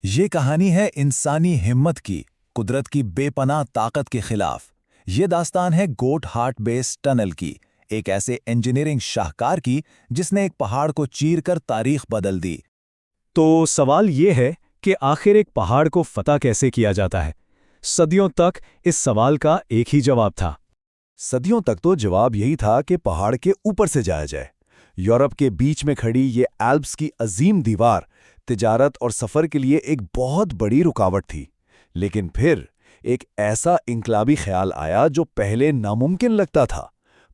ये कहानी है इंसानी हिम्मत की, कुदरत की बेपनाह ताकत के खिलाफ। ये दास्तान है गोट हार्ट बेस टनल की, एक ऐसे इंजीनियरिंग शाहकार की जिसने एक पहाड़ को चीरकर तारीख बदल दी। तो सवाल ये है कि आखिर एक पहाड़ को फतह कैसे किया जाता है। सदियों तक इस सवाल का एक ही जवाब था। सदियों तक तो जवाब यही था कि पहाड़ के ऊपर से जाया जाए। यूरोप के बीच में खड़ी ये एल्प्स की अजीम दीवार तिजारत और सफ़र के लिए एक बहुत बड़ी रुकावट थी। लेकिन फिर एक ऐसा इनकलाबी ख्याल आया जो पहले नामुमकिन लगता था।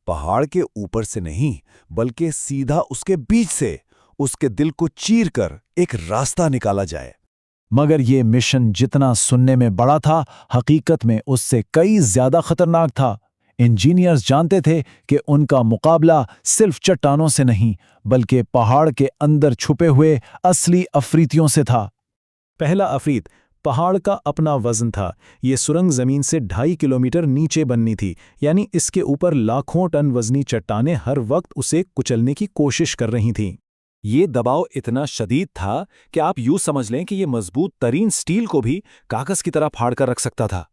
पहाड़ के ऊपर से नहीं, बल्कि सीधा उसके बीच से उसके दिल को चीरकर एक रास्ता निकाला जाए। मगर ये मिशन जितना सुनने में बड़ा था, हकीकत में उससे कई ज्यादा खतरनाक था। इंजीनियर्स जानते थे कि उनका मुकाबला सिर्फ चट्टानों से नहीं, बल्कि पहाड़ के अंदर छुपे हुए असली अफरीतियों से था। पहला अफरीत पहाड़ का अपना वजन था। ये सुरंग जमीन से 2.5 किलोमीटर नीचे बननी थी, यानी इसके ऊपर लाखों टन वजनी चट्टानें हर वक्त उसे कुचलने की कोशिश कर रही थीं। ये दबाव इतना शदीद था कि आप यूं समझ लें कि ये मजबूत तरीन स्टील को भी कागज की तरह फाड़ कर रख सकता था।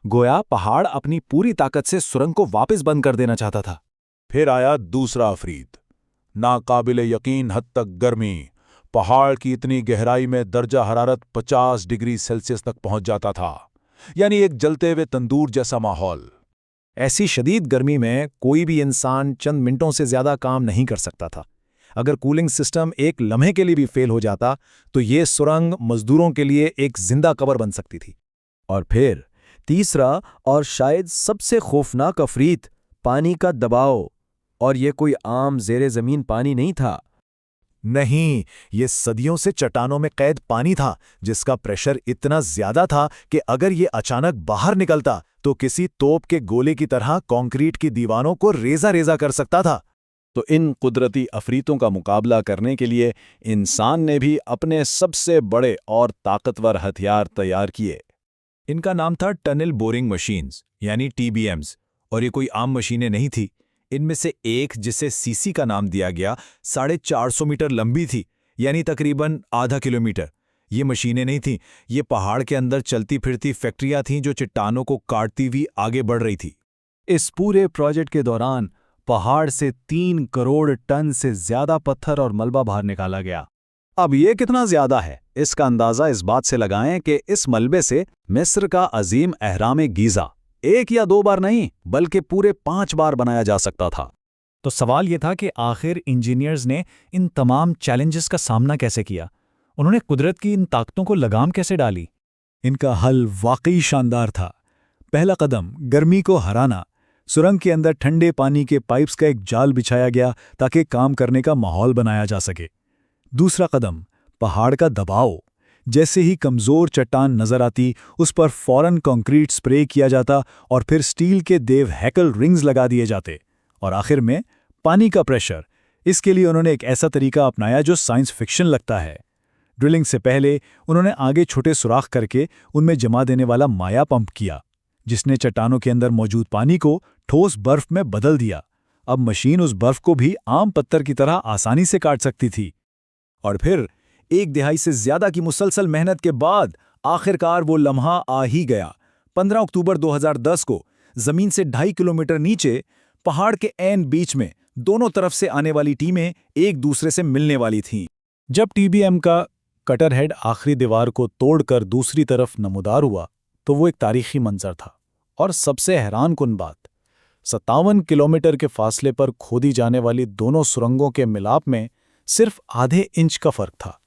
गोया पहाड़ अपनी पूरी ताकत से सुरंग को वापस बंद कर देना चाहता था। फिर आया दूसरा अफरीत, नाकाबिले यकीन हद तक गर्मी। पहाड़ की इतनी गहराई में दर्जा हरारत 50 डिग्री सेल्सियस तक पहुंच जाता था, यानी एक जलते हुए तंदूर जैसा माहौल। ऐसी शदीद गर्मी में कोई भी इंसान चंद मिनटों से ज्यादा काम नहीं कर सकता था। अगर कूलिंग सिस्टम एक लम्हे के लिए भी फेल हो जाता तो ये सुरंग मजदूरों के लिए एक जिंदा कब्र बन सकती थी। और फिर तीसरा और शायद सबसे खौफनाक अफरीत, पानी का दबाव। और ये कोई आम ज़ेरे ज़मीन पानी नहीं था। नहीं, ये सदियों से चट्टानों में कैद पानी था, जिसका प्रेशर इतना ज्यादा था कि अगर ये अचानक बाहर निकलता तो किसी तोप के गोले की तरह कंक्रीट की दीवारों को रेजा रेजा कर सकता था। तो इन कुदरती अफरीतों का मुकाबला करने के लिए इंसान ने भी अपने सबसे बड़े और ताकतवर हथियार तैयार किए। इनका नाम था टनल बोरिंग मशीन्स, यानी TBMs। और ये कोई आम मशीनें नहीं थी। इनमें से एक, जिसे सीसी का नाम दिया गया, 450 मीटर लंबी थी, यानी तकरीबन आधा किलोमीटर। ये मशीनें नहीं थीं, ये पहाड़ के अंदर चलती फिरती फैक्ट्रियां थीं जो चट्टानों को काटती हुई आगे बढ़ रही थी। इस पूरे प्रोजेक्ट के दौरान पहाड़ से 3 करोड़ टन से ज्यादा पत्थर और मलबा बाहर निकाला गया। अब ये कितना ज्यादा है, इसका अंदाजा इस बात से लगाएं कि इस मलबे से मिस्र का अजीम अहराम गीज़ा 1 या 2 बार नहीं, बल्कि पूरे 5 बार बनाया जा सकता था। तो सवाल ये था कि आखिर इंजीनियर्स ने इन तमाम चैलेंजेस का सामना कैसे किया। उन्होंने कुदरत की इन ताकतों को लगाम कैसे डाली। इनका हल वाकई शानदार था। पहला कदम, गर्मी को हराना। सुरंग के अंदर ठंडे पानी के पाइप्स का एक जाल बिछाया गया ताकि काम करने का माहौल बनाया जा सके। दूसरा कदम, पहाड़ का दबाव। जैसे ही कमज़ोर चट्टान नजर आती, उस पर फौरन कंक्रीट स्प्रे किया जाता और फिर स्टील के देव हैकल रिंग्स लगा दिए जाते। और आखिर में पानी का प्रेशर। इसके लिए उन्होंने एक ऐसा तरीका अपनाया जो साइंस फिक्शन लगता है। ड्रिलिंग से पहले उन्होंने आगे छोटे सुराख करके उनमें जमा देने वाला माया पंप किया, जिसने चट्टानों के अंदर मौजूद पानी को ठोस बर्फ में बदल दिया। अब मशीन उस बर्फ को भी आम पत्थर की तरह आसानी से काट सकती थी। और फिर 1 दहाई से ज्यादा की मुसलसल मेहनत के बाद आखिरकार वो लम्हा आ ही गया। 15 अक्टूबर 2010 को जमीन से 2.5 किलोमीटर नीचे पहाड़ के ऐन बीच में दोनों तरफ से आने वाली टीमें एक दूसरे से मिलने वाली थीं। जब TBM का कटर हेड आखिरी दीवार को तोड़कर दूसरी तरफ नमूदार हुआ तो वो एक तारीखी मंजर था। और सबसे हैरानकुन बात, 57 किलोमीटर के फासले पर खोदी जाने वाली दोनों सुरंगों के मिलाप में सिर्फ आधे इंच का फर्क था।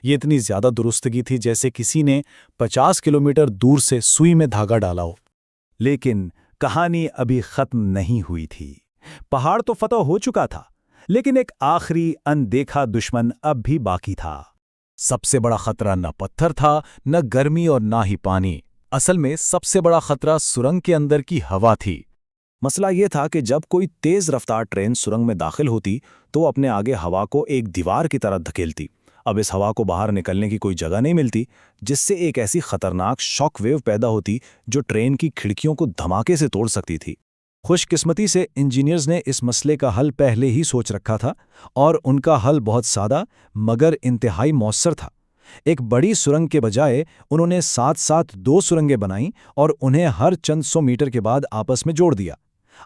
ये इतनी ज्यादा दुरुस्तगी थी जैसे किसी ने 50 किलोमीटर दूर से सुई में धागा डाला हो। लेकिन कहानी अभी खत्म नहीं हुई थी। पहाड़ तो फतह हो चुका था, लेकिन एक आखिरी अनदेखा दुश्मन अब भी बाकी था। सबसे बड़ा खतरा न पत्थर था, न गर्मी और ना ही पानी। असल में सबसे बड़ा खतरा सुरंग के अंदर की हवा थी। मसला यह था कि जब कोई तेज रफ्तार ट्रेन सुरंग में दाखिल होती तो अपने आगे हवा को एक दीवार की तरह धकेलती। अब इस हवा को बाहर निकलने की कोई जगह नहीं मिलती, जिससे एक ऐसी खतरनाक शॉक वेव पैदा होती जो ट्रेन की खिड़कियों को धमाके से तोड़ सकती थी। खुशकिस्मती से इंजीनियर्स ने इस मसले का हल पहले ही सोच रखा था और उनका हल बहुत सादा मगर इंतहाई मौसर था। एक बड़ी सुरंग के बजाय उन्होंने साथ साथ 2 सुरंगें बनाईं और उन्हें हर चंद 100 मीटर के बाद आपस में जोड़ दिया।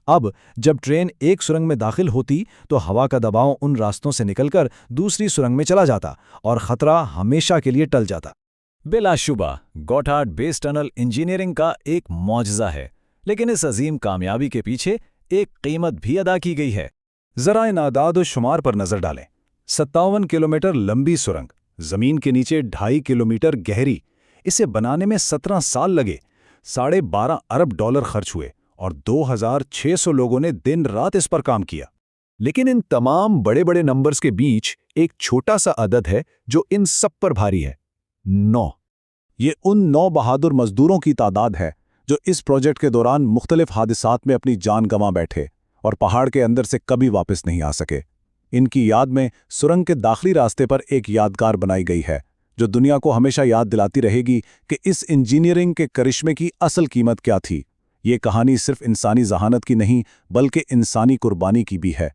अब जब ट्रेन एक सुरंग में दाखिल होती तो हवा का दबाव उन रास्तों से निकलकर दूसरी सुरंग में चला जाता और खतरा हमेशा के लिए टल जाता। बिलाशुबा गॉथार्ड बेस टनल इंजीनियरिंग का एक मौजज़ा है, लेकिन इस अजीम कामयाबी के पीछे एक कीमत भी अदा की गई है। जरा इन आदाद और शुमार पर नजर डालें। 57 किलोमीटर लंबी सुरंग, जमीन के नीचे 2.5 किलोमीटर गहरी। इसे बनाने में 17 साल लगे, $12.5 अरब खर्च हुए और 2600 लोगों ने दिन रात इस पर काम किया। लेकिन इन तमाम बड़े बड़े नंबर्स के बीच एक छोटा सा अदद है जो इन सब पर भारी है, 9। ये उन 9 बहादुर मजदूरों की तादाद है जो इस प्रोजेक्ट के दौरान मुख्तलिफ हादिसात में अपनी जान गंवा बैठे और पहाड़ के अंदर से कभी वापस नहीं आ सके। इनकी याद में सुरंग के दाखिली रास्ते पर एक यादगार बनाई गई है जो दुनिया को हमेशा याद दिलाती रहेगी कि इस इंजीनियरिंग के करिश्मे की असल कीमत क्या थी। ये कहानी सिर्फ इंसानी जहानत की नहीं बल्कि इंसानी कुर्बानी की भी है।